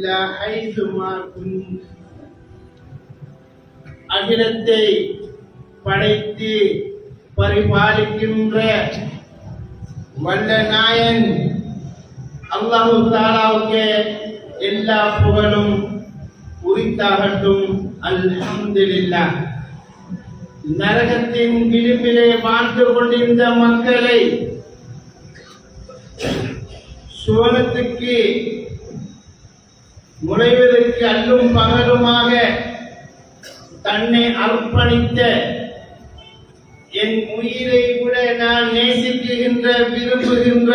இல்லா ஹைசுமா குன்தும். அகிலத்தை படைத்து பரிபாலிக்கின்ற வல்ல நாயன் அல்லாஹு தஆலாவுக்கு எல்லா புகழும் உரித்தாகட்டும். அல்ஹம்துலில்லாஹ். நரகத்தின் விளிம்பிலே வாழ்ந்து கொண்டிருந்த மக்களை சுவனத்துக்கு நுழைவதற்கு அல்லும் பகலுமாக தன்னை அர்ப்பணித்த என் உயிரை கூட நான் நேசிக்கின்ற விரும்புகின்ற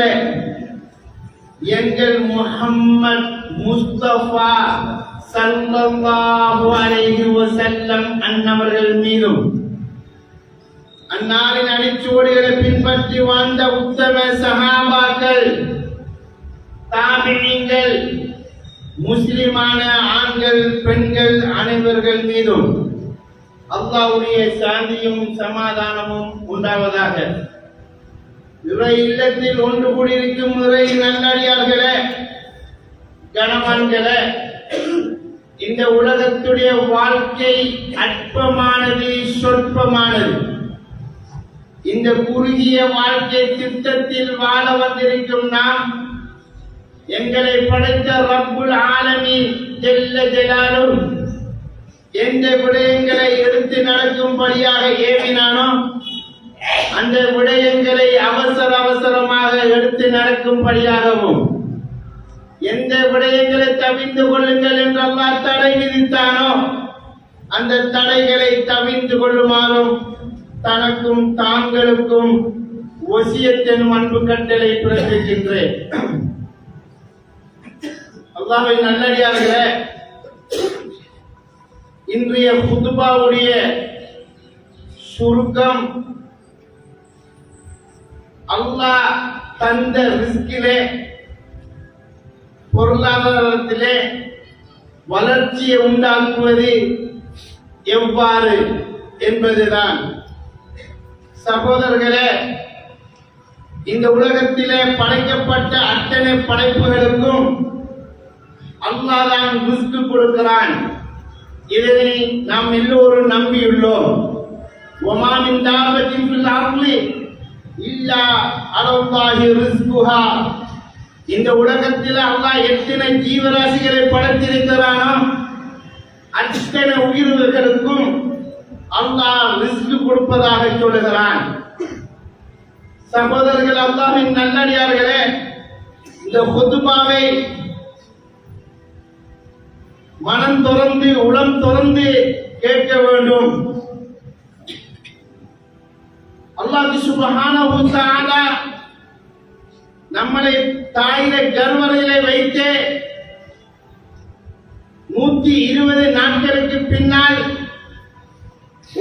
எங்கள் முஹம்மத் முஸ்தபா ஸல்லல்லாஹு அலைஹி வஸல்லம் அன்னவர்கள் மீதும் அன்னாரின் அடிச்சுவடுகளை பின்பற்றி வாழ்ந்த உத்தம சஹாபாக்கள், தாபிஈன்கள், முஸ்லிமான ஆண்கள் பெண்கள் அனைவர்கள் மீதும் அல்லாஹ்வுடைய சாந்தியும் சமாதானமும் உண்டாவதாக. இறை இல்லத்தில் ஒன்று கூடியிருக்கும் இறை நல்லடியார்களே, கணவன்களே, இந்த உலகத்துடைய வாழ்க்கை அற்பமானது, சொற்பமானது. இந்த குறுகிய வாழ்க்கை திட்டத்தில் வாழ வந்திருக்கும் நாம் எங்களை படைத்த ரப்புல் ஆலமீன் ஜல்ல ஜலாலுஹு எந்த விடயங்களை எடுத்து நடக்கும்படியாக ஏவினானோ அந்த விடயங்களை அவசரமாக எடுத்து நடக்கும்படியாகவும், எந்த விடயங்களை தவிர்த்து கொள்ளுங்கள் என்று அல்லாஹ் தடை விதித்தானோ அந்த தடைகளை தவிர்த்து கொள்ளுமாறும் தனக்கும் தாங்களுக்கும் வசியத்தின் அன்பு கட்டளை பிறப்பிக்கின்றேன். அல்லாஹ்வின் நல்லடியார்களே, இன்றைய குதுபாவுடைய சுருக்கம், அல்லாஹ் தந்த ரிஸ்கிலே, பொருளாதாரத்திலே வளர்ச்சியை உண்டாக்குவது எவ்வாறு என்பதுதான். சகோதரர்களே, இந்த உலகத்திலே படைக்கப்பட்ட அத்தனை படைப்புகளுக்கும் அல்லாஹ் தான் ரிஸ்க் கொடுக்கிறான். இதனை நாம் எல்லோரும் நம்பியுள்ளோம். வமா மின் தாபத்தின் ஃபில் அர்ளி இல்லா அலல்லாஹி ரிஸ்குஹா. இந்த உலகத்தில் அல்லாஹ் எத்தனை ஜீவராசிகளை படைத்திருக்கிறானோ அத்தனை உயிர்களுக்கும் அல்லாஹ் ரிஸ்க் கொடுப்பதாக சொல்லுகிறான். சகோதரர்கள், அல்லாஹ்வின் நல்லடியார்களே, இந்த குதுபாவை மனம் திறந்து உளம் திறந்து கேட்க வேண்டும். அல்லாஹ் சுப்ஹானஹு வ தஆலா நம்மளை தாயில கர்வறையிலே வைத்து 120 நாட்களுக்கு பின்னால்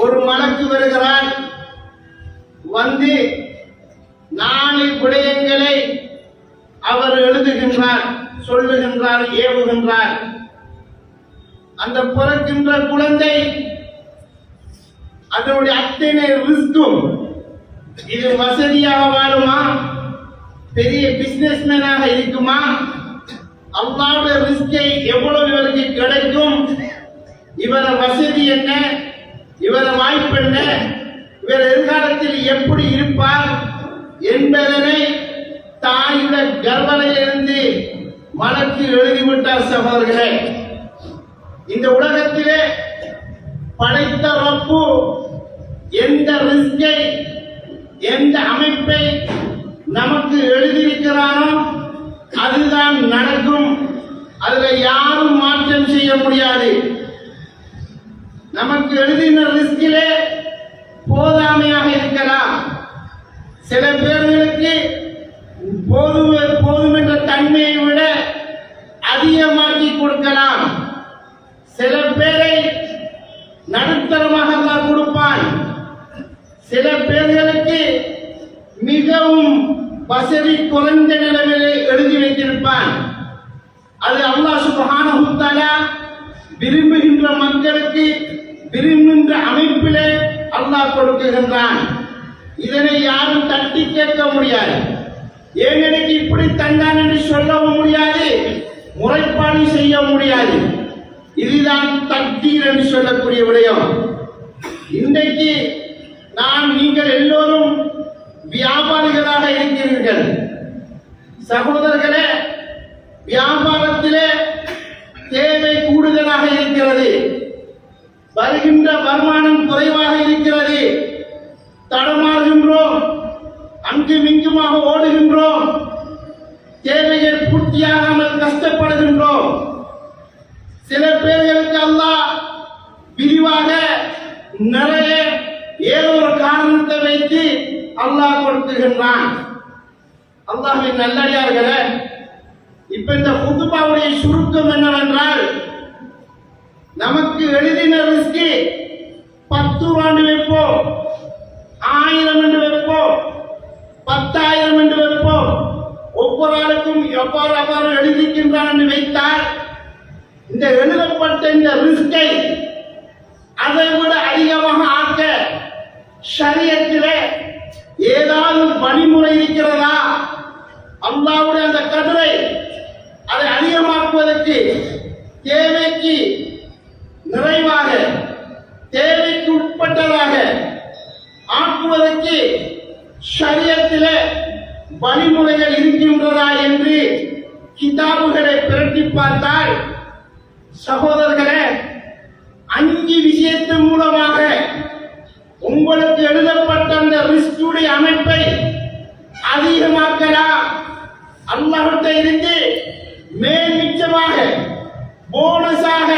ஒரு மலக்கு வருகிறார். வந்து 4 விடயங்களை அவர் எழுதுகின்றார், சொல்லுகின்றார், ஏவுகின்றார். அந்த பிறக்கின்ற குழந்தை அதனுடைய அத்தனை ரிஸ்கும், இது வசதியாக வாழுமா, பெரிய பிசினஸ்மேனாக இருக்குமா, அல்லாஹ்வுடைய ரிஸ்கை எவ்வளவு இவருக்கு கிடைக்கும், இவர வசதி என்ன, இவர வாய்ப்பு என்ன, இவர் எதிர்காலத்தில் எப்படி இருப்பார் என்பதனை தாயுட கர்ப்பையிலிருந்து மலக்கு எழுதிவிட்டார். சகோதரர்களே, இந்த உலகத்திலே படைத்த ரப்பு எந்த ரிஸ்கை, எந்த அமைப்பை நமக்கு எழுதியிருக்கிறானோ அதுதான் நடக்கும். அதுல யாரும் மாற்றம் செய்ய முடியாது. நமக்கு எழுதின ரிஸ்கிலே போதாமையாக இருக்கலாம். சில பேர்களுக்கு போதும் என்ற தன்மையை விட அதிகமாக்கி கொடுக்கலாம். சில பேரை நடுத்தரமாக தான் கொடுப்பான். சில பேர்களுக்கு மிகவும் வசதி குறைந்த நிலைமையிலே எழுதி வைத்திருப்பான். அது அல்லாஹ் சுப்ஹானஹு வ தஆலா விரும்புகின்ற மக்களுக்கு விரும்புகின்ற அமைப்பிலே அல்லாஹ் கொடுக்கின்றான். இதனை யாரும் தட்டி கேட்க முடியாது. ஏன் எனக்கு இப்படி தந்தான் என்று சொல்லவும் முடியாது. முறைப்பாடு செய்ய முடியாது. இதுதான் தக்தீர் என்று சொல்லக்கூடிய விடயம். இன்றைக்கு நீங்கள் எல்லோரும் வியாபாரிகளாக இருக்கிறீர்கள். சகோதரர்களே, வியாபாரத்திலே தேவை கூடுதலாக இருக்கிறது, வருகின்ற வருமானம் குறைவாக இருக்கிறது, தடமாறுகின்றோம், அங்கும் இங்குமாக ஓடுகின்றோம், தேவைகள் பூர்த்தியாகாமல் கஷ்டப்படுகின்றோம். சில பேர்களுக்கு அல்லாஹ் விரிவாக நிறைய ஏதோ ஒரு காரணத்தை வைத்து அல்லாஹ் கொடுத்துகின்றான். அல்லாஹ்வின் நல்லடியார்களே, இப்ப இந்த குதுபாவுடைய சுருக்கம் என்னவென்றால், நமக்கு எழுதின ரிஸ்க் 10 ரூபாய் வைப்போம், 1000 என்று வைப்போம், 10,000 என்று வைப்போம். ஒவ்வொரு ஆளுக்கும் எவ்வாறு எழுதிக்கின்றான் என்று வைத்தால், இந்த எழுதப்பட்ட இந்த ரிஸ்கை அதை விட அதிகமாக ஆக்க ஷரியத்திலே ஏதாவது வழிமுறை இருக்கிறதா? அல்லாஹ்வுடைய அந்த கதிரை அதை அதிகமாக்குவதற்கு, தேவைக்கு நிறைவாக, தேவைக்கு உட்பட்டதாக ஆக்குவதற்கு ஷரியத்திலே வழிமுறைகள் இருக்கின்றதா என்று கிதாபுகளை பிரட்டி பார்த்தால், சகோதரர்களே, 5 விஷயத்தின் மூலமாக உங்களுக்கு எழுதப்பட்ட அந்த ரிஸ்குடைய அமைப்பை அதிகமாக்கலாம். அல்லாஹ்விட்ட இருந்து மேல் மிச்சமாக போனஸாக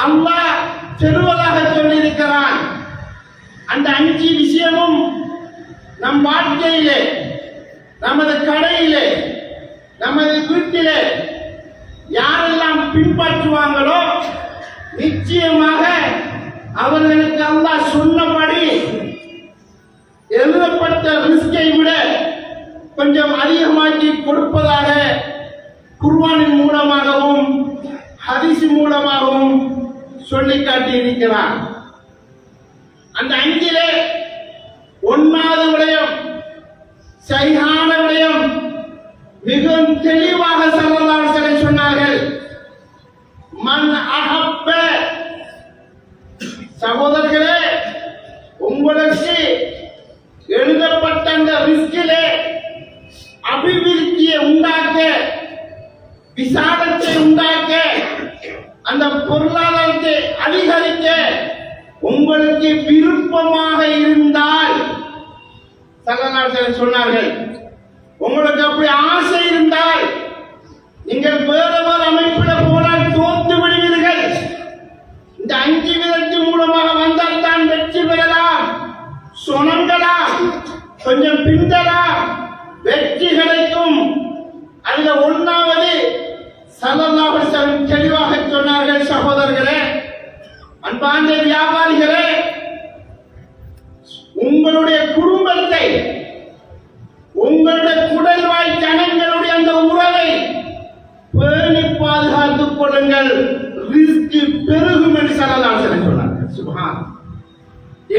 அல்லாஹ் பெறுவதாக சொல்லியிருக்கிறான். அந்த 5 விஷயமும் நம் வாழ்க்கையிலே, நமது கடையிலே, நமது வீட்டிலே யாரெல்லாம் பின்பற்றுவாங்களோ நிச்சயமாக அவர்களுக்கு அல்லாஹ் சொன்னபடி எழுதப்பட்ட ரிஸ்கை விட கொஞ்சம் அதிகமாக்கி கொடுப்பதாக குர்ஆனின் மூலமாகவும் ஹதீஸ் மூலமாகவும் சொல்லி காட்டி இருக்கிறார். அந்த 5 1வது விடயம், சரியான விடயம், மிகவும் தெளிவாக ஸல்லல்லாஹு அலைஹி வஸல்லம் சொன்னார்கள். மன் அஹப்ப, சகோதரர்களே, உங்களுக்கு எழுதப்பட்ட அந்த ரிஸ்கிலே அபிவிருத்தியை உண்டாக்க, விசாலத்தை உண்டாக்க, அந்த பொருளாதாரத்தை அதிகரிக்க உங்களுக்கு விருப்பமாக இருந்தால், ஸல்லல்லாஹு அலைஹி வஸல்லம் சொன்னார்கள், உங்களுக்கு அப்படி ஆசை இருந்தால் நீங்கள் வேறு அமைப்பில் போனால் தோற்று விடுவீர்கள். இந்த 5 விதத்தின் மூலமாக வந்தால் தான் வெற்றி பெறலாம், சொனங்கலாம், கொஞ்சம் பிந்தலாம், வெற்றி கிடைக்கும். அதுல 1வது ஸல்லல்லாஹு அலைஹி வஸல்லம் தெளிவாக சொன்னார்கள். சகோதரர்களே, அன்பார்ந்த வியாபாரிகளே, உங்களுடைய குடும்பத்தை, உங்களுடைய குடல்வாய் ஜனங்களுடைய அந்த உறவை பேணி பாதுகாத்துக் கொள்ளுங்கள், ரிஸ்க் பெருகும் என்று ஸல்லல்லாஹு அலைஹி வஸல்லம் சொன்னார்கள். சுப்ஹான்,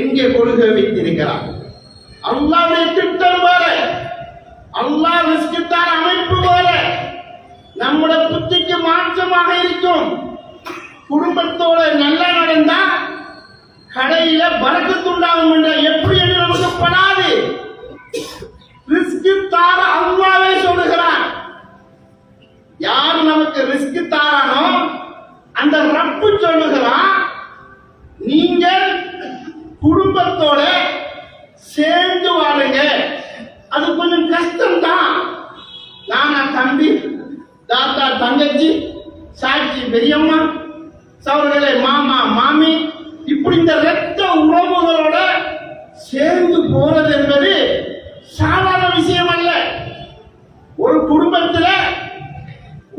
எங்கே கொள்கை வைத்திருக்கிறார்? அல்லாஹ்வுடைய திட்டம் போல, அல்லாஹ் ரிஸ்க் தான் அமைப்பு போல நம்முடைய புத்திக்கு மாற்றமாக இருக்கும். குடும்பத்தோட நல்லா நடந்தா கடையில பரக்கத்து உண்டாகும் என்ற எப்படி என்று நமக்கு படாது. ரிஸ்க் தார அல்லாஹ்வே சொல்லுகிறான். யார் நமக்கு ரிஸ்க் தாரானோ அந்த ரப்பு சொல்லுகிறான், நீங்கள் குடும்பத்தோட சேர்ந்து வாழுங்க. அது கொஞ்சம் கஷ்டம் தான். நானா தம்பி, தாத்தா தங்கச்சி, சாட்சி பெரியம்மா, சகோதரர்களே மாமா மாமி, இப்படி இந்த இரத்த உறவுகளோட சேர்ந்து போறது என்பது சாதாரண விஷயம் அல்ல. ஒரு குடும்பத்தில்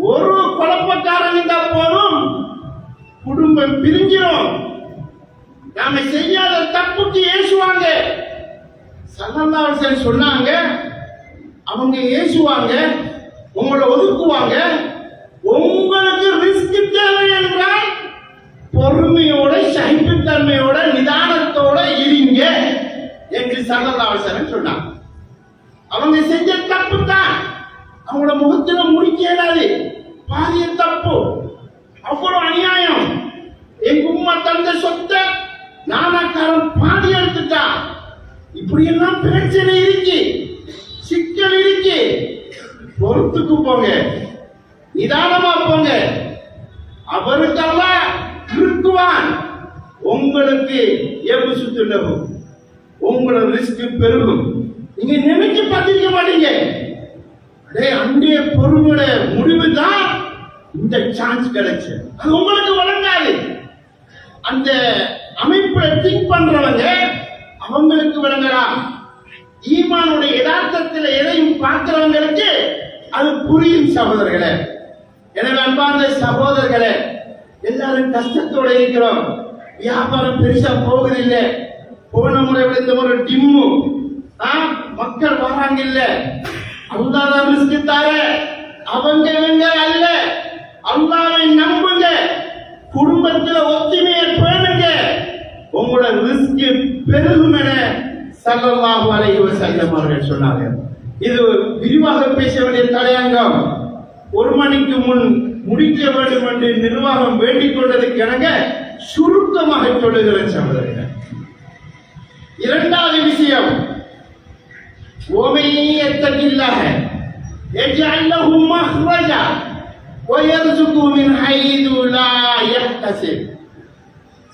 ஒரு குழப்பக்காரன் இருந்தா போதும் குடும்பம் பிரிஞ்சிடும். நாம செய்யாத தப்புக்கு ஏசுவாங்க. ஸல்லல்லாஹு அலைஹி வஸல்லம் சொன்னாங்க, அவங்க ஏசுவாங்க, உங்களை ஒதுக்குவாங்க. உங்களுக்கு ரிஸ்க் தேவை என்றால் பொறுமையோட, சகிப்புத்தன்மையோட, நிதானத்தோட இருங்க என்று ஸல்லல்லாஹு அலைஹி வஸல்லம் சொன்னாங்க. அவங்க செஞ்ச தப்பு தான், அவங்களோட முகத்துல முடிக்க இயலாது, பாதி கசானாக்காரன் பாதி எடுத்துட்டான். இப்படி எல்லாம் பிரச்சனை இருக்கு, சிக்கல் இருக்கு. பொறுத்துக்கு போங்க, நிதானமா போங்க. அவருக்கெல்லாம் இருக்குவான். உங்களுக்கு எபுசுத்துலகும், உங்களோட ரிஸ்க் பெருகும். நீங்க நினைச்சு பார்த்திருக்க மாட்டீங்க. அன்றைய பொருளோட முடிவு தான் இந்த சான்ஸ் கிடைச்சு. அது உங்களுக்கு வழங்காது. அந்த அமைப்புல திங்க் பண்றவங்க அவங்களுக்கு வழங்கலாம். ஈமானுடைய யதார்த்தத்தில் எதையும் பார்க்கிறவங்களுக்கு அது புரியும் சகோதரர்களே. எனவே அன்பார்ந்த சகோதரர்களே, எல்லாரும் கஷ்டத்தோட இருக்கிறோம். வியாபாரம் பெருசா போகுதில்லை. போன முறை விட இந்த முறை டிம்மு. மக்கள் வராங்க இல்ல. அல்லாஹ் ரிஸ்க் தார, அவங்க இவங்க அல்ல. அல்லாஹ்வை நம்புங்க, குடும்பத்தில் ஒத்துமையை பேணுங்க, உங்களோட ரிஸ்க் பெருகும் என ஸல்லல்லாஹு அலைஹி வஸல்லம் அவர்கள் சொன்னார்கள். இது விரிவாக பேச வேண்டிய தலையங்கம். 1 மணிக்கு முன் முடிக்க வேண்டும் என்று நிர்வாகம் வேண்டிக் கொண்டதுக்கு இணங்க சுருக்கமாக சொல்லுகிறேன் சகோதரர்கள். இரண்டாவது விஷயம்,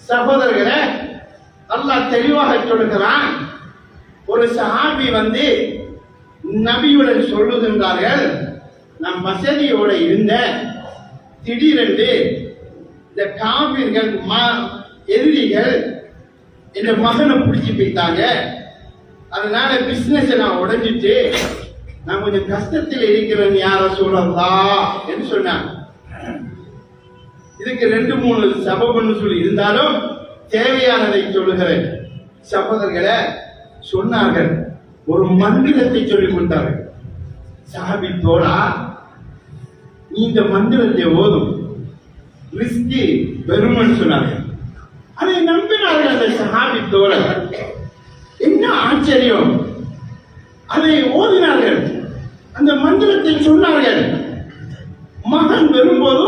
சகோதரர்களே, அல்லாஹ் தெளிவாக சொல்லுகிறான். ஒரு சஹாபி வந்து நபியுடன் சொல்லுகின்றார்கள், நான் வசதியோட இருந்த, திடீரென்று இந்த காபிர்கள் எதிரிகள் என் மகனை பிடிச்சி போயிட்டாங்க. அதனால பிசினஸ் நான் உடைஞ்சிட்டு நான் கொஞ்சம் கஷ்டத்தில் இருக்கிறேன், யார சொல்லலாம் என்று சொன்னாங்க. இதுக்கு 2-3 சபபன்னு சொல்லி இருந்தாலும் தேவையானதை சொல்லுகிறேன் சகோதரர்களே. சொன்னார்கள், ஒரு மந்திரத்தை சொல்லிக் கொடுத்தார்கள். சஹாபி தோழா, நீ இந்த மந்திரத்தை ஓதும், ரிஸ்கி பெருமன்னு சொன்னார்கள். அதை நம்பினார்கள் அந்த சஹாபி தோழர். என்ன ஆச்சரியம்! அதை ஓதினார்கள், அந்த மந்திரத்தை சொன்னார்கள். மகன் வரும்போது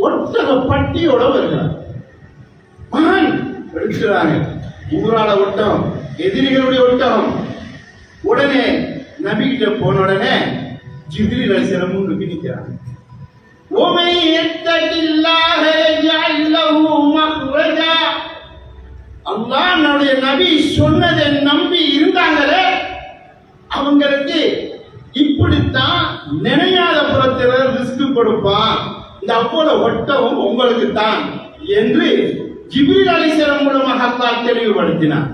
ஒட்டக பட்டியோட வருகிறார். மகன் எடுக்கிறாங்க, ஊராட ஒட்டகம், எதிரிகளுடைய ஒட்டகம். உடனே நபிகிட்ட போன உடனே ஜிப்ரீல் அலைஹிஸ்ஸலாம் முன்னுக்கு நிற்கிறாங்க. ஓமை யத்தகில்லாஹ யஜ்அல் லஹு மக்ரஜா. அல்லாஹ் நம்முடைய நபி சொன்னதை நம்பி இருந்தாங்களே, அவங்களுக்கு இப்படித்தான் நினையாத புறத்தில் ரிஸ்க் கொடுப்பான். இந்த அப்போல ஒட்டகம் உங்களுக்கு தான் என்று ஜிப்ரீல் அலைஹிஸ்ஸலாம் மூலமாக அல்லாஹ் தெளிவுபடுத்தினார்.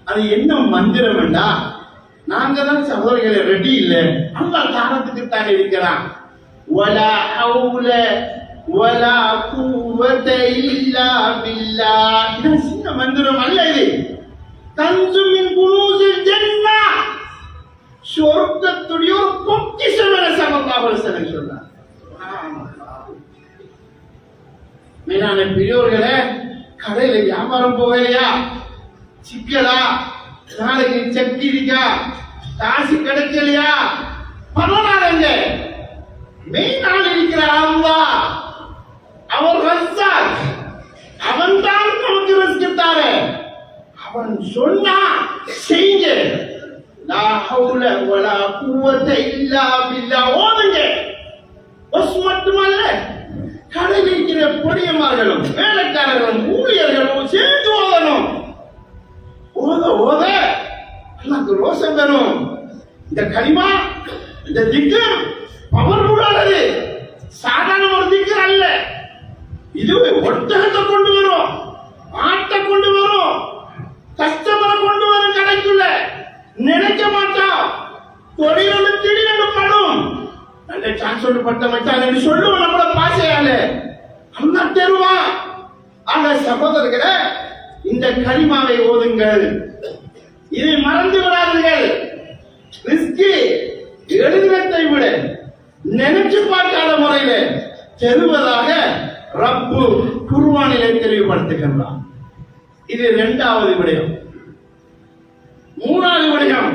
அது என்ன மந்திரம் என்றா, நாங்க தான் சகோதரர்களை ரெடி இல்லை, அல்லாஹ் தாரத்துக்கு தான் இருக்கிறான். வலா ஹவுல வலா குவத இல்லா பில்லாஹ். இது சின்ன மந்திரம் அல்ல, இது கன்சு மின் குனூஸில் ஜன்னah, சொர்க்கத்துடைய ஒரு பொக்கிஷம் என ஸல்லல்லாஹு அலைஹி வஸல்லம் சொன்னார். மேலான பெரியோர்களே, கடையில வியாபாரம் போகலையா, சிக்கலா, நாளைக்கு சக்தி இருக்கா, காசு கிடைக்கலையா, பரவாயில்ல. மெயின் ஆள் இருக்கிற அல்லாஹ், அவர் ரஸாக், அவன் தான் நமக்கு ரிஸ்க் தார. அவன் சொன்னா செய்யுங்க. லா ஹவுல வலா குவத இல்லா பில்லாஹ் ஓதுங்க. பஸ் மட்டுமல்ல, கடையில் இருக்கிற பொடியமார்களும் வேலைக்காரர்களும் ஊழியர்களும் சேர்ந்து ஓதணும். ஓத ஓத அல்லாஹ்க்கு ரோஷம் வரும். இந்த கலிமா, இந்த திக்ர் பவர்ஃபுல்லானது, சாதாரண ஒரு திக்ர் அல்ல. இது ஒட்டகத்தை கொண்டு வரும், ஆட்டை கொண்டு வரும், கஸ்டமரை கொண்டு வரும். கடைக்குள்ள நினைக்க மாட்டான், தொழிலோடு திடீரென்று படும். நல்ல சான்ஸ் ஒன்று பட்ட மச்சான் என்று சொல்லுவோம் நம்மள பாசையால. அண்ணா தெருவான். ஆனா சகோதரர்களே, இந்த கலிமாவை ஓதுங்கள், இதை மறந்து விடாதீர்கள். ரிஸ்க் எழுதுவதை விட நினைச்சு பார்க்காத முறையில தெருவதாக ரப்பு குர்ஆனிலே தெளிவுபடுத்துகின்றான். இது 2வது விடயம். 3வது விடயம்,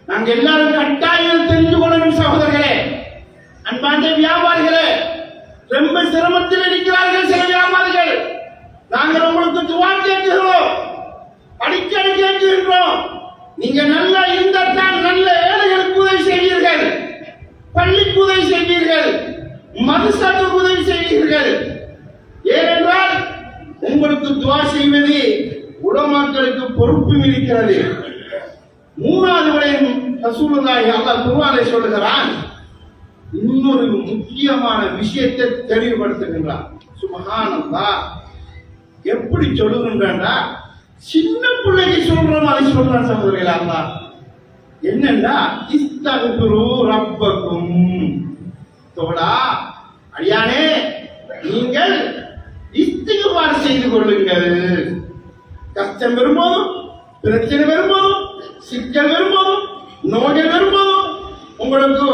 நாங்க எல்லாரும் கட்டாயம் தெரிந்து கொள்ளணும் சகோதரர்களே. அன்பார்ந்த வியாபாரிகளே, ரொம்ப சிரமத்தில் இருக்கிறார்கள் சில வியாபாரிகள். நாங்கள் உங்களுக்கு துவா கேட்கிறோம், அடிக்கடி கேட்கின்றோம். நீங்க நல்லா இருந்தால் நல்ல ஏழைகளுக்கு உதவி செய்வீர்கள், பள்ளிக்கு உதவி செய்வீர்கள், மதுசாக்கு உதவி செய்வீர்கள். ஏனென்றால் உங்களுக்கு துவா செய்வது உலமாக்களுக்கு பொறுப்பும் இருக்கிறது. மூணாவது விடயம் ரசூலுல்லாஹி அல்லாஹ் குர்ஆனிலே சொல்லுகிறான். இன்னொரு முக்கியமான விஷயத்தை தெளிவுபடுத்துகின்றான். சுப்ஹானல்லாஹ். எப்படி சொல்லுகின்றா, சின்ன பிள்ளைக்கு சொல்ற மாதிரி சொல்றான் சகோதரர்களே. அல்லாஹ் என்னன்னா, இஸ்தக்பிரு ரப்பக்கும், தோடா அடியானே நீங்கள் இஸ்திக்பார் செய்து கொள்ளுங்கள். கஷ்டம் வரும்போதும், பிரச்சனை வரும்போதும், சிக்கல் வரும்போதும், நோய்கள் வரும்போதும், உங்களுக்கு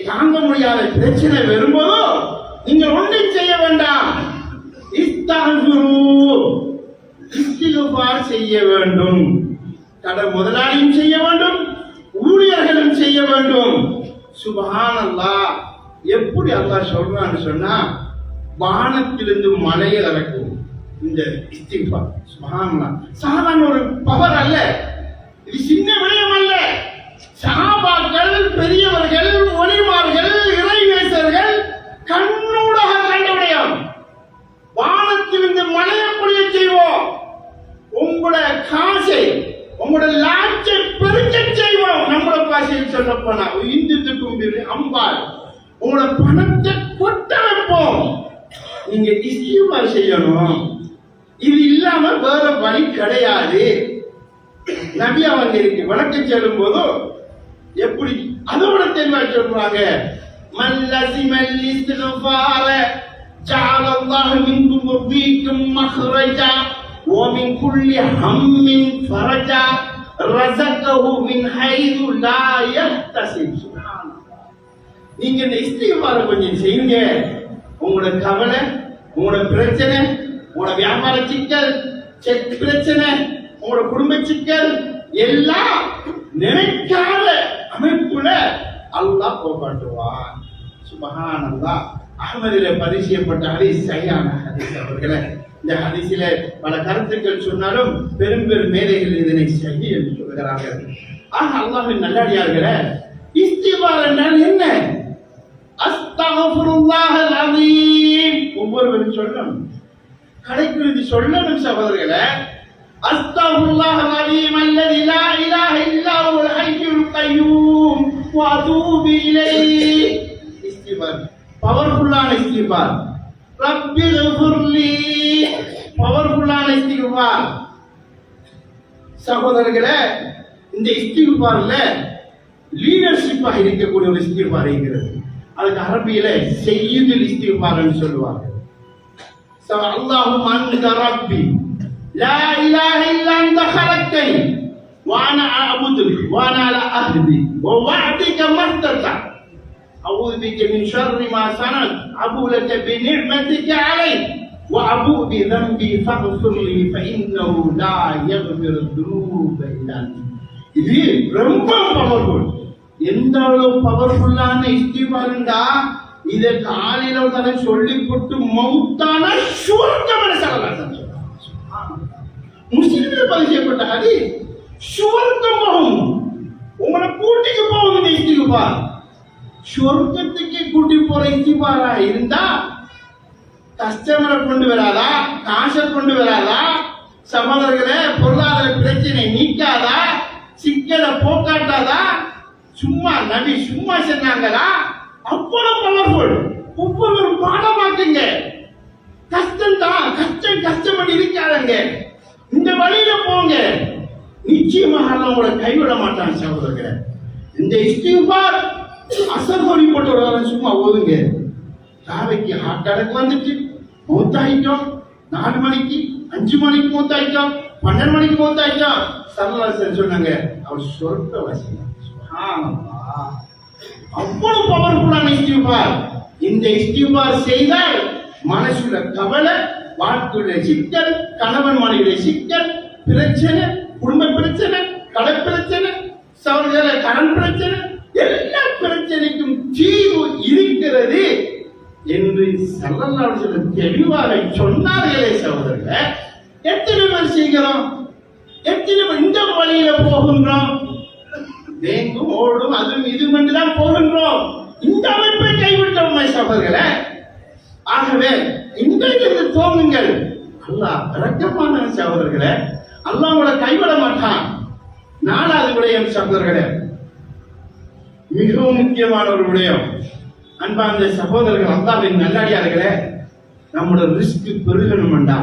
தாங்க முடியாத பிரச்சனை வரும்போதும் நீங்கள் ஒன்றும் செய்ய வேண்டாம், இஸ்திக்பார் செய்ய வேண்டும். கடை முதலாளியும் செய்ய வேண்டும், ஊழியர்களும் செய்ய வேண்டும். சுப்ஹானல்லாஹ். எப்படி அல்லாஹ் சொல்றான்னு சொன்னா, வானத்திலிருந்து மலையை இறக்கும் இந்த இஸ்திக்பார். சுப்ஹானல்லாஹ். சாதாரண ஒரு பவர் அல்ல, இது சின்ன விடயம் அல்ல. சஹாபாக்கள், பெரியவர்கள், ஒலிமார்கள், இறைநேசர்கள் கண்ணூடாக கண்ட விடயம். வானத்திலிருந்து மலையை பொழிய செய்வோம், உங்களோட காசை, உங்களோட லாட்சை பெருக்க செய்வோம். நம்மளோட பாஷையில் சொல்ல போனா இந்துத்துக்கும் அம்பாள், உங்களோட பணத்தை கொட்ட வைப்போம். நீங்க இஸ்திக்பார் செய்யணும். இது இல்லாம வேற வழி கிடையாது. நபி அவங்க இருக்கு வணக்கம் செல்லும் போது எப்படி அதோட தெளிவா சொல்றாங்க. மல்லசிமல் இஸ்திக்பார ஜஅலல்லாஹு மின்கும் வபீக்கும் மக்ரஜா ومن كل هم فرجا رزقه من حيث لا يحتسب. நீங்க இந்த இஸ்திக்பார் கொஞ்சம் செய்யுங்க. உங்களோட கவலை, உங்களோட பிரச்சனை, உங்களோட வியாபார சிக்கல், செக் பிரச்சனை, உங்களோட குடும்ப சிக்கல் எல்லாம் நினைக்காத அமைப்புல அல்லாஹ் போகாட்டுவான். சுப்ஹானல்லாஹ். அஹ்மதிலே பதிவு செய்யப்பட்ட ஹதீஸ் சரியான ஹதீஸ். அவர்களே, இந்த ஹதீஸில பல கருத்துக்கள் சொன்னாலும் பெரும் பெரும் மேதைகள் இதனை சஹீஹ் என்று சொல்கிறார்கள். அல்லாஹ்வின் நல்லடியார்களே, இஸ்திக்பார் என்றால் என்ன? அஸ்தக்ஃபிருல்லாஹல் அஸீம். ஒவ்வொருவரும் சொல்லணும், கடைக்குழுதி சொல்லணும் சகோதரர்களே. அஸ்தக்ஃபிருல்லாஹல் அஸீம் அல்லதி லா இலாஹ இல்லா ஹுவல் ஹய்யுல் கய்யூம் வ அதூபு இலைஹி. இஸ்திக்பார் பவர்ஃபுல்லான இஸ்திக்பார். ரப்பிக்ஃபிர்லி பவர்ஃபுல்லான இஸ்திக்பார். சகோதரர்களே, இந்த இஸ்திக்பார்ல லீடர்ஷிப்பாக இருக்கக்கூடிய ஒரு இஸ்திக்பார் இருக்கிறது. அதுக்கு அரபியில சையீதுல் இஸ்திக்பார்னு சொல்லுவாங்க. அல்லாஹும்ம அன்த ரப்பி லா இலாஹ இல்லா அன்த خلقتني وانا اعبدك وانا على عهدي ووعدك ما استطعت اعوذ بك من شر ما صنعت ابو لك بنعمتك علي وابو بذنبي فاغفر لي فانه لا يغفر الذنوب الا انت. இது ரொம்ப பவர்ஃபுல். எந்த அளவு பவர்ஃபுல்லான இஸ்திக்பார்ண்டா, இத காலையில தலை சொல்லி போட்டு மௌத்தான சுவர்க்கமன சகலசன் முஸ்லிம்கள் பதிவு செய்யப்பட்ட ஹதீஸ். சுவர்க்கம் போகும், உங்களை கூட்டிக்கு போகும் இந்த இஸ்திக்பார். சுவர்க்கத்துக்கு கூட்டி போற இஸ்திக்பாரா இருந்தா கஸ்டமரை கொண்டு வராதா, காசை கொண்டு வராதா, சகோதரர்களே பொருளாதார பிரச்சனை நீக்காதா, சிக்கலை போக்காட்டாதா, சும்மா நபி சும்மா சொன்னாங்களா? அவ்வளவு பவர்ஃபுல். ஒவ்வொரு பாடமாக்குங்க. கஷ்டம் தான், கஷ்டம் இருக்காதங்க, இந்த வழியில போங்க, நிச்சயமாக உங்களை கைவிட மாட்டாங்க சகோதரர்களே. இந்த இஸ்திக்பார் அசர்வரி போட்டு ஒரு சும்மா ஓதுங்க. ராவைக்கு ஹார்ட் அட்டாக் வந்துட்டு மூத்தாயிட்டோம், 4 மணிக்கு 5 மணிக்கு மூத்தாயிட்டோம், 12 மணிக்கு மூத்தாயிட்டோம். சல்லல்லாஹு சொன்னாங்க, அவர் சொர்க்கவாசி. சுப்ஹானல்லாஹ். அவ்வளவு பவர்ஃபுல்லான இஸ்திக்பார். இந்த இஸ்திக்பார் செய்தால் மனசுல கவலை, வாழ்க்கையுடைய சிக்கல், கணவன் மனைவியுடைய சிக்கல், பிரச்சனை, குடும்ப பிரச்சனை, கடை பிரச்சனை, சகோதரர்களே கடன் பிரச்சனை, எல்லா பிரச்சனைக்கும் தீர்வு இருக்கிறது. என்று ஸல்லல்லாஹு அலைஹி வஸல்லம் தெளிவாக சொன்னார்களே சகோதரர்களே, எத்தனை பேர் செய்கிறோம்? எத்தனை பேர் இந்த வழியில போகின்றோம்? வேங்கும் ஓடும் அதுவும் இதுவும் என்றுதான் போகின்றோம். இந்த அமைப்பை கைவிட்டோம் சகோதரர்களே. ஆகவே இன்றைக்கு தோணுங்கள், அல்லாஹ் இரக்கமான சகோதரர்களே, அல்லாஹ் உங்களை கைவிட மாட்டான். நாலாவது விடயம் சகோதரர்களே, மிகவும் முக்கியமான ஒரு விடயம். அன்பார்ந்த சகோதரர்கள், அல்லாஹ்வின் நல்லடியார்களே, நம்முடைய ரிஸ்க் பெருகணும்டா,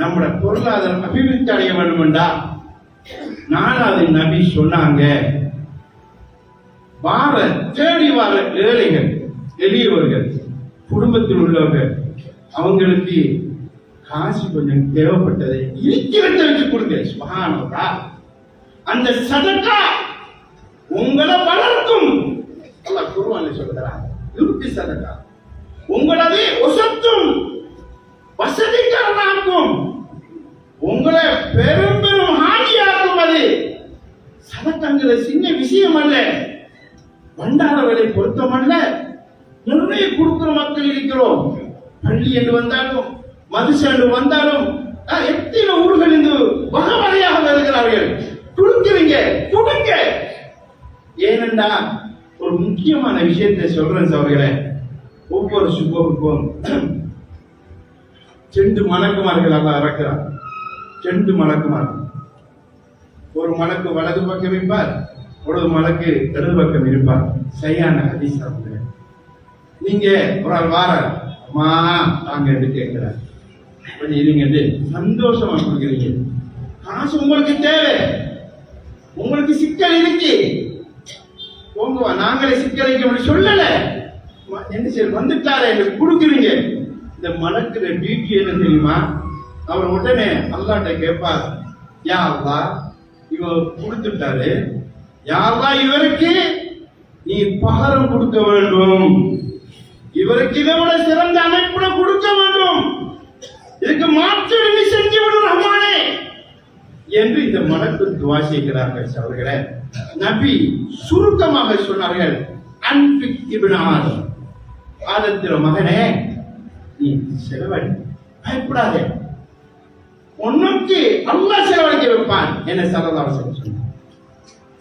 நம்முடைய பொருளாதாரம் அபிவிருத்தி அடைய வேண்டும்டா, நாலாவது நபி சொன்னாங்க, தேடி வார ஏழைகள், எளியவர்கள், குடும்பத்தில் உள்ளவர்கள், அவங்களுக்கு காசு கொஞ்சம் தேவைப்பட்டதை இருக்கிறத வச்சு கொடுங்க. சுப்ஹானல்லாஹ். அந்த சதகா உங்களை வளர்க்கும். அல்லாஹ் குர்ஆன்ல சொல்றான், யுர்தி சதகா உங்களை ஒசத்தும் வசதிக்காரனாக்கும், உங்களை பெரும் பெரும் ஹாஜியாக்கும். அது சதகாங்கிற சின்ன விஷயம் அல்ல, பண்டாரவரை பொருத்தமல்ல. நிறைய கொடுக்கிற மக்கள் இருக்கிறோம். பள்ளி என்று வந்தாலும் மதுசை என்று வந்தாலும் எத்தனை ஊர்கள் இருந்து வகை வகையாக வருகிறார்கள். கொடுக்கிறீங்க, கொடுங்க. ஏனென்றா ஒரு முக்கியமான விஷயத்தை சொல்றேன் சகோதரர்களே, ஒவ்வொரு சுபவுக்கும் 2 மலக்குமார்கள் அல்லாஹ் இறக்கிறார். 2 மலக்குமார்கள். ஒரு மலக்கு வலது பக்கம் இருப்பார், ஒரு மலக்கு இடது பக்கம் இருப்பார். சரியான ஹதீஸ். நீங்க ஒரு ஆள் வார அம்மா தாங்க என்று கேட்கிறார். கொஞ்சம் இருங்க, சந்தோஷமா கொடுக்குறீங்க. காசு உங்களுக்கு தேவை, உங்களுக்கு சிக்கல் இருக்கு, போங்க நாங்களே சிக்கல் சொல்லல, என்ன செய்ய வந்துட்டாரு என்று கொடுக்குறீங்க. இந்த மலக்குற டியூட்டி என்ன தெரியுமா? அவர் உடனே அல்லாஹ்ட்ட கேட்பார், யா அல்லாஹ் இவர் கொடுத்துட்டாரு, யா அல்லாஹ் இவருக்கு நீ பகரம் கொடுக்க வேண்டும், இவருக்கு இதை விட சிறந்த அமைப்புல கொடுக்க வேண்டும், இதுக்கு மாற்று நீ செஞ்சு விடும் ரஹ்மானே என்று இந்த மலக்கு துஆ செய்கிறார்கள். அவர்களே, நபி சுருக்கமாக சொன்னார்கள், அன்பிக் இப்னு ஆதம், ஆதத்திர மகனே நீ செலவழி, பயப்படாதே, உனக்கு அல்லாஹ் செலவழிக்க வைப்பான் என்ன ஸல்லல்லாஹு அலைஹி வஸல்லம் சொன்னார்.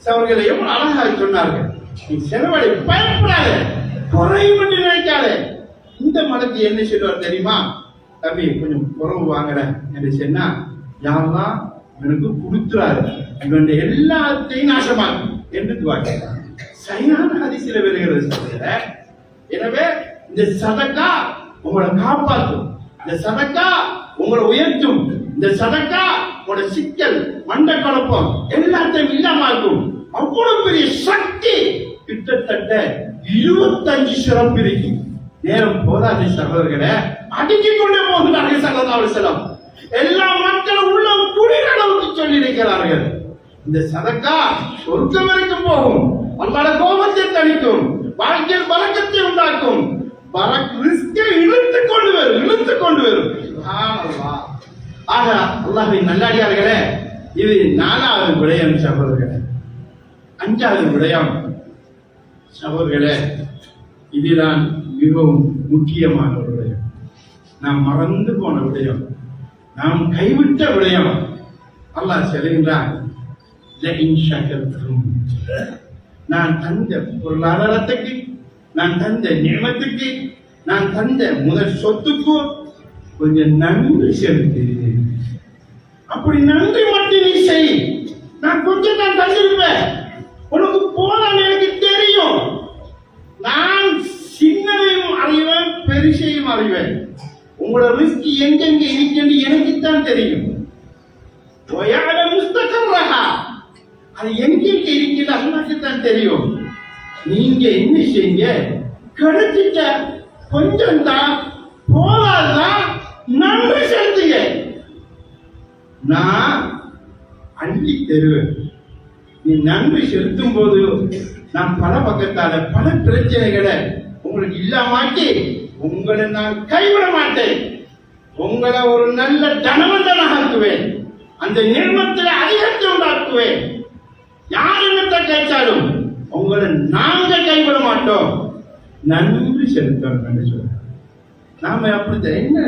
அவர்களை எவ்வளவு அழகாக சொன்னார்கள், நீ செலவழி, பயப்படாதே, குறையும் என்று நினைக்காதே. இந்த மலக்கு என்ன சொல்வார் தெரியுமா? தம்பி கொஞ்சம் குறவு வாங்கல என்று சொன்னா, யாரெல்லாம் எனக்கு கொடுத்துறாரு, இவனுடைய எல்லாத்தையும் நாசமாக்கும் என்று துஆ செய்றார். சரியான ஹதீஸில் வருகிறது. எனவே இந்த சதகா உங்களை காப்பாற்றும், இந்த சதகா உங்களை உயர்த்தும், இந்த சதகா உங்களோட சிக்கல் மண்ட குழப்பம் எல்லாத்தையும் இல்லாமக்கும். அவ்வளவு பெரிய சக்தி, கிட்டத்தட்ட 25 சிறப்பு இருக்கு. நேரம் போதாது சகோதரர்களே, அடுக்கிக் கொண்டே போகிறார்கள் ஸல்லல்லாஹு அலைஹி வஸல்லம். எல்லா மக்களும் உள்ளம் குளிர அளவுக்கு சொல்லி இருக்கிறார்கள். இந்த சதகா சொர்க்கம் வரைக்கும் போகும், அல்லாஹ்வுடைய கோபத்தை தணிக்கும், வாழ்க்கையில் பரக்கத்தை உண்டாக்கும், ரிஸ்கை இழுத்துக் கொண்டு வரும். சுப்ஹானல்லாஹ். ஆக அல்லாஹ்வின் நல்லடியார்களே, இது 4வது விடயம் சகோதரர்களே. 5வது விடயம் சகோதரர்களே, இதுதான் மிகவும் முக்கியமான ஒரு விடயம், நாம் மறந்து போன விடயம், நாம் கைவிட்ட விடயம். அல்லாஹ் சொல்கின்றான், நான் தந்த பொருளாதாரத்துக்கு, நான் தந்த நியமத்துக்கு, நான் தந்த முதல் சொத்துக்கு கொஞ்சம் நன்றி செலுத்து. அப்படி நன்றி மட்டும் நீ செய். நான் கொஞ்சம் தான் தந்திருப்பேன், உனக்கு போதான் எனக்கு தெரியும். நான் சின்னதையும் அறிவேன், பெருசையும் அறிவேன். உங்களோட ரிஸ்க் எங்கெங்க இருக்குன்னு எனக்குத்தான் தெரியும். அது எங்கெங்க இருக்கிறது அல்லாஹ்க்குத்தான் தெரியும். நீங்க என்ன செய்யுங்க, கிடைச்சிட்ட கொஞ்சம் தான் போதாதான் நன்றி செலுத்துங்க. நான் அள்ளி தருவேன். நீ நன்றி செலுத்தும் போது நான் பல பக்கத்தால பல பிரச்சனைகளை உங்களுக்கு இல்லாமாட்டி உங்களை நான் கைவிட மாட்டேன். உங்களை ஒரு நல்ல தனவந்தனாக ஆக்குவேன், அந்த நிர்மத்தில் அதிகத்தை உண்டாக்குவேன். யார் என்னத்தை கேட்டாலும் உங்களை நாங்க கைவிட மாட்டோம். நன்றி செலுத்தணும் என்று சொல்றாங்க. நாம அப்படித்தான் என்ன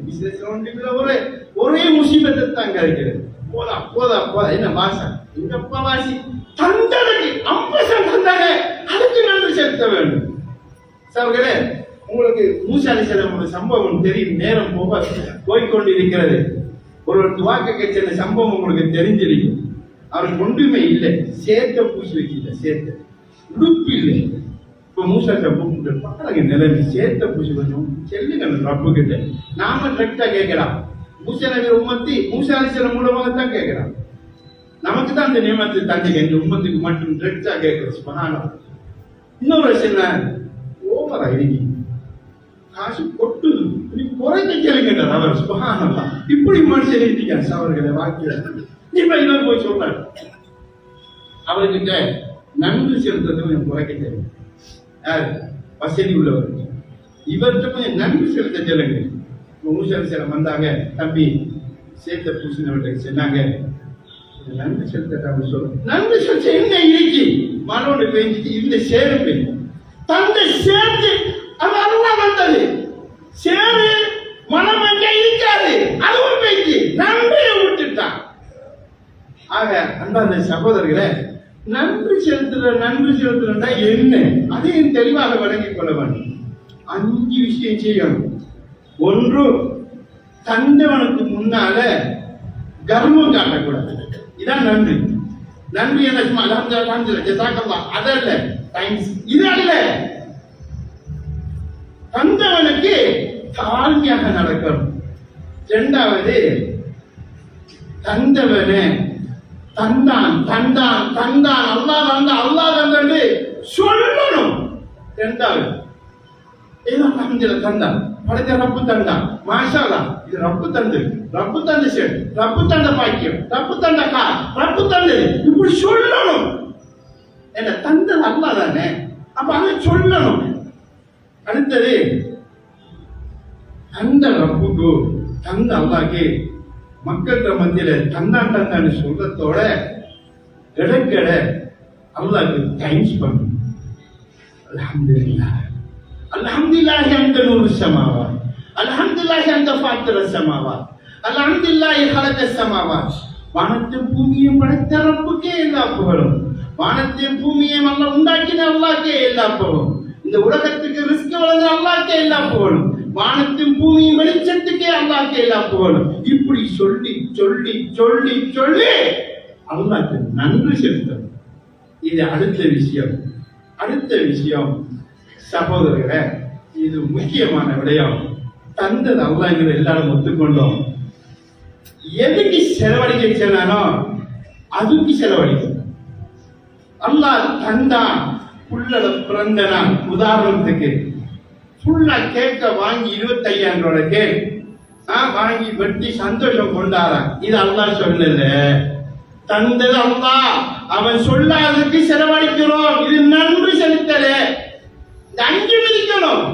பிசினஸ் ஒரே முசீபத்தை தான் கிடைக்கிறது. போதா போதா போதா என்ன வாசம் எங்கப்பா வாசி தந்தனுக்கு 50% தந்தாங்க, அதுக்கு நன்றி செலுத்த வேண்டும். சார்களே, உங்களுக்கு மூசா அலைஹிஸ்ஸலாம் சம்பவம் தெரியும். நேரம் போய்கொண்டிருக்கிறது. ஒரு துவாக்க கட்சிய சம்பவம் உங்களுக்கு தெரிஞ்சிருக்கும். அவருக்கு ஒன்றுமே இல்லை, சேத்த பூசி வச்சுட்ட, சேத்த உடுப்பு இல்லை. இப்ப மூசா கூப்பிட்டு பக்கத்துக்கு நிலைமை சேத்த பூசி கொஞ்சம் செல்லுங்க ரப்பு கிட்ட. நாம கரெக்டா கேட்கலாம். மூசா நபி உம்மத்தி மூசா அலைஹிஸ்ஸலாம் மூலமாக தான் கேட்கிறான். நமக்கு தான் அந்த நியமத்தை தந்தீங்க, இந்த உம்மத்துக்கு மட்டும் கரெக்டா கேட்கிறோம். சுபஹானல்லாஹ். இன்னொரு சின்ன ஓவரா இருக்கு, காசு கொட்டு குறைக்க கேளுங்கன்றார் அவர். சுபஹானல்லாஹ். இப்படி மனுஷன் இருக்கான் அவர்களை வாக்கியம். இப்ப இன்னொரு போய் சொல்றாரு, அவர்கிட்ட நன்றி செலுத்துறது கொஞ்சம் குறைக்க தெரியும். யாரு வசதி உள்ளவர், இவர்கிட்ட கொஞ்சம் நன்றி செலுத்த சொல்லுங்க. மூசா அலைஹிஸ்ஸலாம் வந்தாங்க, தம்பி சேத்த பூசினவர்கிட்ட சொன்னாங்க, நன்றி செலுத்த சொல்ல. நன்றி செலுத்த என்ன இருக்கு? மனோடு பெஞ்சிட்டு இந்த சேரு பெஞ்சு தந்தை சேர்த்து அது அல்லாஹ் வந்தது. சேரு மனம் அங்க இருக்காது, அதுவும் பெஞ்சு நன்றியை விட்டுட்டான். ஆக அன்பார்ந்த சகோதரர்களே, நன்றி செலுத்துறா என்ன, அதையும் தெளிவாக விளங்கிக் கொள்ள வேண்டும். 5 விஷயம் செய்யணும். ஒன்று, தந்தவனுக்கு முன்னால கர்வம் காட்டக்கூடாது. இதான் நன்றி. நன்றி என்ன சும்மா அதல்ல, இது அல்ல. தந்தவனுக்கு தாழ்மையாக நடக்கணும். 2வது, தந்தவனே தந்தான் தந்தான் தந்தான் அல்லாஹ் தந்தா அல்லாஹ் தந்தன்னு சொல்லணும். 2வது, ஏதோ அல்ஹம்துலில்லாஹ் தந்தான், படைத்த ரப்பு தந்தான், மாஷா அல்லாஹ், இது ரப்பு தந்து, ரப்பு தந்த செட், ரப்பு தந்த பாக்கியம், ரப்பு தந்த கார், ரப்பு தந்தது, இப்படி சொல்லணும். என்ன தந்தது அல்லாஹ் தானே, அப்ப அதை சொல்லணும். அடுத்தது, தந்த ரப்புக்கு தந்த அல்லாஹ்க்கு மக்கள்கிட்ட மத்தியில தந்தான் தந்தான்னு சொல்றதோட கிடைக்கட அல்லாஹ்க்கு தேங்க்ஸ் பண்ணணும். அல்ஹம்துலில்லாஹ் அல்ஹம்துலில்லாஹி அந்த நூறு சமாவாத், அல்ஹம்துலில்லாஹி அந்த ஃபாத்திர சமாவாத், அல்ஹம்துலில்லாஹி ஹலக சமாவாத். வானத்தையும் பூமியையும் படைத்த ரப்புக்கே எல்லா புகழும். வானத்தையும் பூமியையும் அல்லாஹ் உண்டாக்கின அல்லாஹ்க்கே எல்லா புகழும். இந்த உலகத்துக்கு ரிஸ்க் வழங்க அல்லாஹ்க்கே எல்லா புகழும். வானத்தின் பூமியின் வெளிச்சத்துக்கே அல்லாஹ்க்கே எல்லா புகழும். இப்படி சொல்லி சொல்லி சொல்லி சொல்லி அல்லாஹ்க்கு நன்றி செலுத்தணும். இது அடுத்த விஷயம். அடுத்த விஷயம் சகோதரர்களே, இது முக்கியமான விடயம். தந்தது அல்லாஹ்ங்கிற எல்லாரும் ஒத்துக்கொண்டோம். எதுக்கு செலவழிக்க சொன்னானோ அதுக்கு செலவழிக்கும். அல்லாஹ் தந்தான், புள்ளல பிறந்தனா. உதாரணத்துக்கு ஃபுல்லா கேக்க வாங்கி 25,000 ரூபாய் கேக் வாங்கி வெட்டி சந்தோஷம் கொண்டாடுறான். இது அல்லாஹ் சொல்லல, தந்தது அல்லாஹ். அவன் சொல்லாததுக்கு செலவழிக்கிறோம். இது நன்றி செலுத்தல. இந்த 5 மிதிக்கணும்.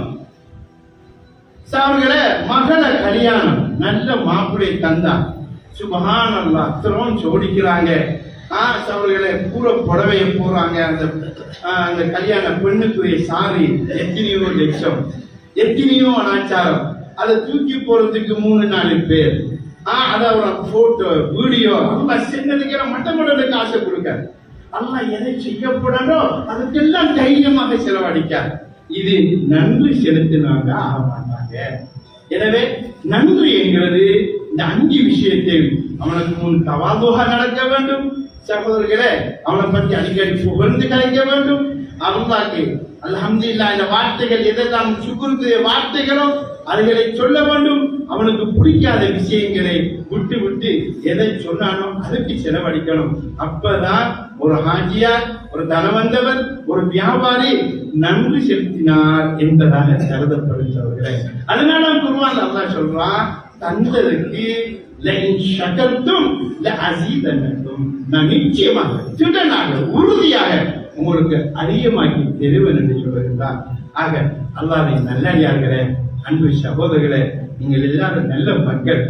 அவர்களே, மகள கல்யாணம் நல்ல மாப்பிள்ளை தந்தான். சுபஹானல்லாஹ், திரோன் சோடிக்கிறாங்க. அவர்களே, பூர புடவையை போறாங்க. அந்த கல்யாண பெண்ணுக்குரிய சாரி எத்தனையோ லட்சம், எத்தனையோ அனாச்சாரம். அதை தூக்கி போறதுக்கு 3-4 பேர். அதை போட்டோ வீடியோ அல்லாஹ் சின்னதுக்கு மட்டமடலுக்கு காசை கொடுக்க. அல்லாஹ் எதை செய்யப்படணும் அதுக்கெல்லாம் தைரியமாக செலவழிக்கார். இது நன்றி செலுத்தினாங்க ஆக மாட்டாங்க. எனவே நன்றி என்கிறது இந்த 5 விஷயத்தை அவனுக்கு முன் தவாதுகா நடக்க வேண்டும். சகோதரர்களே, அவனை பற்றி அடிக்கடி புகழ்ந்து கலைக்க வேண்டும். அல்லாஹ்க்கு அல்ஹம்துலில்லாஹ் இந்த வார்த்தைகள் எதெல்லாம் சுக்ருக்குரிய வார்த்தைகளோ அதுகளை சொல்ல வேண்டும். அவனுக்கு பிடிக்காத விஷயங்களை விட்டு விட்டு எதை சொன்னானோ அதுக்கு செலவழிக்கணும். அப்பதான் ஒரு ஹாஜியார், ஒரு தனவந்தவர், ஒரு வியாபாரி நன்றி செலுத்தினார் என்பதாக கருதப்படுகிறவர்களே. அதனால குர்ஆன் அல்லாஹ் சொல்றான், தந்ததற்கு நான் நிச்சயமாக திடனாக உறுதியாக உங்களுக்கு அதிகமாக்கி தெரிவேன் என்று சொல்லுகிறார். ஆக அல்லாஹ்வை நல்லடியார்களே, அன்பு சகோதரர்களே, நீங்கள் எல்லாரும் நல்ல மக்கள்,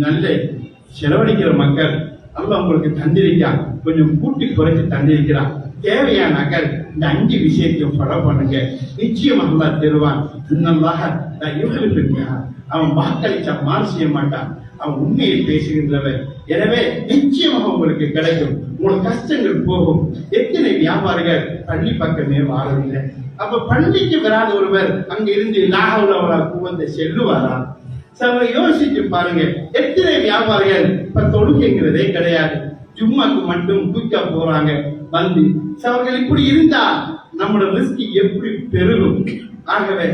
நல்ல செலவழிக்கிற மக்கள். அல்லாஹ் உங்களுக்கு தந்திருக்கான், கொஞ்சம் கூட்டி குறைச்சு தந்திருக்கிறான். தேவையானாக்கள் இந்த 5 விஷயத்தையும் ஃபாலோ பண்ணுங்க. நிச்சயம் அல்லாஹ் தருவான். அவன் வாக்களிச்சா மாறு செய்ய மாட்டான். அவன் உண்மையை பேசுகின்றவன். எனவே நிச்சயமாக உங்களுக்கு கிடைக்கும். உங்களுக்கு கஷ்டங்கள் போகும். எத்தனை வியாபாரிகள் பள்ளி பக்கமே வாழவில்லை. அப்ப பள்ளிக்கு வராத ஒருவர் அங்க இருந்து லாகவலை செல்லுவாரா? யோசிச்சு பாருங்க. எத்தனை வியாபாரிகள் இப்ப தொழுகைங்கிறதே கிடையாது. ஜும்மாக்கு மட்டும் தூக்கா போறாங்க வந்து. அவர்கள் இப்படி இருந்தா நம்மளோட ரிஸ்க் எப்படி பெருகும்? ஆகவே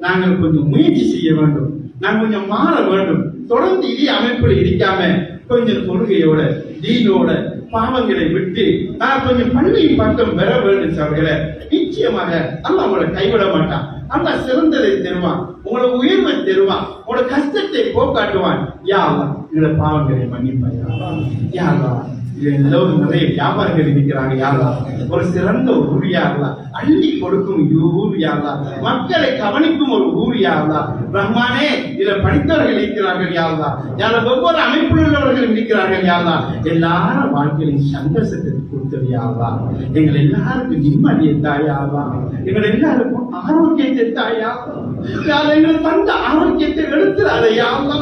நாங்கள் கொஞ்சம் முயற்சி செய்ய வேண்டும். நாங்கள் கொஞ்சம் மாற வேண்டும். தொடர்ந்து இதே அமைப்பில் இருக்காம கொஞ்சம் தொழுகையோட தீனோட பாவங்களை விட்டு நான் கொஞ்சம் பள்ளி பக்கம் பெற வேண்டும். அவர்களை நிச்சயமாக அல்லாஹ் உங்களை கைவிட மாட்டான். அல்லாஹ் சிறந்ததை தருவான். உங்களை உயர்வை தருவான். உங்களோட கஷ்டத்தை போக்காட்டுவான். யா அல்லாஹ் எங்களோட பாவங்களை மன்னிப்பாயா. யா அல்லாஹ் எல்லோரும் நிறைய வியாபாரிகள் இருக்கிறாங்க. யாரா ஒரு சிறந்த ஒரு ஊர் யாரா, அள்ளி கொடுக்கும் ஊர் யாரா, மக்களை கவனிக்கும் ஒரு ஊர் யாரா. ரஹ்மானே இதுல படித்தவர்கள் இருக்கிறார்கள் யாரா, யார ஒவ்வொரு அமைப்பில் உள்ளவர்கள் இருக்கிறார்கள் யாரா. எல்லாரும் வாழ்க்கையின் சந்தோஷத்தை கொடுத்தது யாரா. எங்கள் எல்லாருக்கும் நிம்மதியை தாயாரா. எங்கள் எல்லாருக்கும் ஆரோக்கியத்தை தாயா. எங்களுக்கு தந்த ஆரோக்கியத்தை எடுத்துறாரு யாரா.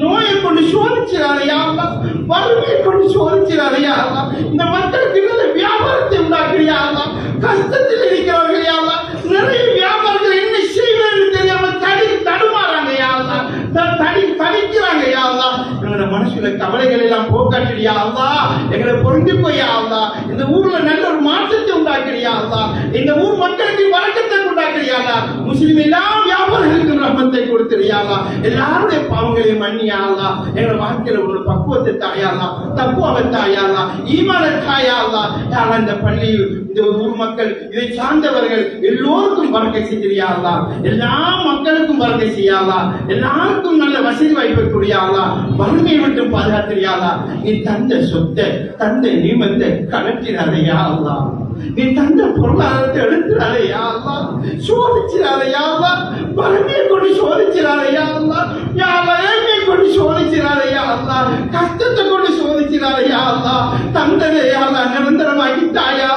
நோயை கொண்டு சோதிக்கிறாரு யாரா. வறுமையை கொண்டு சோதிக்கிறாரு யாரா. இந்த மக்களுக்கு வியாபாரத்தை உண்டாக்குறியாரா. கஷ்டத்தில் இருக்கிறவர்கள் யாரா. நிறைய வியாபாரிகள் என்ன செய்வது தெரியாம தடுமாறாங்க யாரா. தவிக்கிறாங்க யாரா. எங்களோட மனசுல கவலைகள் எல்லாம் போக்காட்டியா அல்லா. எங்களை பொருந்தி போய் அல்லா. இந்த ஊர்ல நல்ல ஒரு மாற்றத்தை உண்டாக்குறியா அல்லா. இந்த ஊர் மக்களுக்கு வழக்கத்தை உண்டாக்குறியாளா. முஸ்லிம் எல்லாம் வியாபாரிகளுக்கு ரஹ்மத்தை கொடுத்துறியாளா. எல்லாருடைய பாவங்களை மன்னியாளா. எங்களை வாழ்க்கையில ஒரு பக்குவத்தை தாயாளா, தக்குவாவை தாயாளா, ஈமான தாயாளா. இந்த பள்ளி இந்த ஊர் மக்கள் இதை சார்ந்தவர்கள் எல்லோருக்கும் வரக்கை செய்யாளா. எல்லா மக்களுக்கும் வரக்கை செய்யாளா. எல்லாருக்கும் நல்ல வசதி வாய்ப்பை கூடியாளா. வறுமையை மட்டும் பாதுகாத்திரியாளா. நீ தந்த சொத்தை தந்த நியமத்தை கலட்டினாரையா அல்லா. நீ தந்த பொருளாதாரத்தை எடுத்துறாரையா அல்லா. சோதிச்சிராரையா அல்லா. வறுமையை கொண்டு சோதிச்சிராரையா அல்லா. ஏழ்மையை கொண்டு சோதிச்சிராரையா அல்லா. கஷ்டத்தை கொண்டு சோதிச்சிராரையா அல்லா. தந்ததையா நிரந்தரமாக்கி தாயா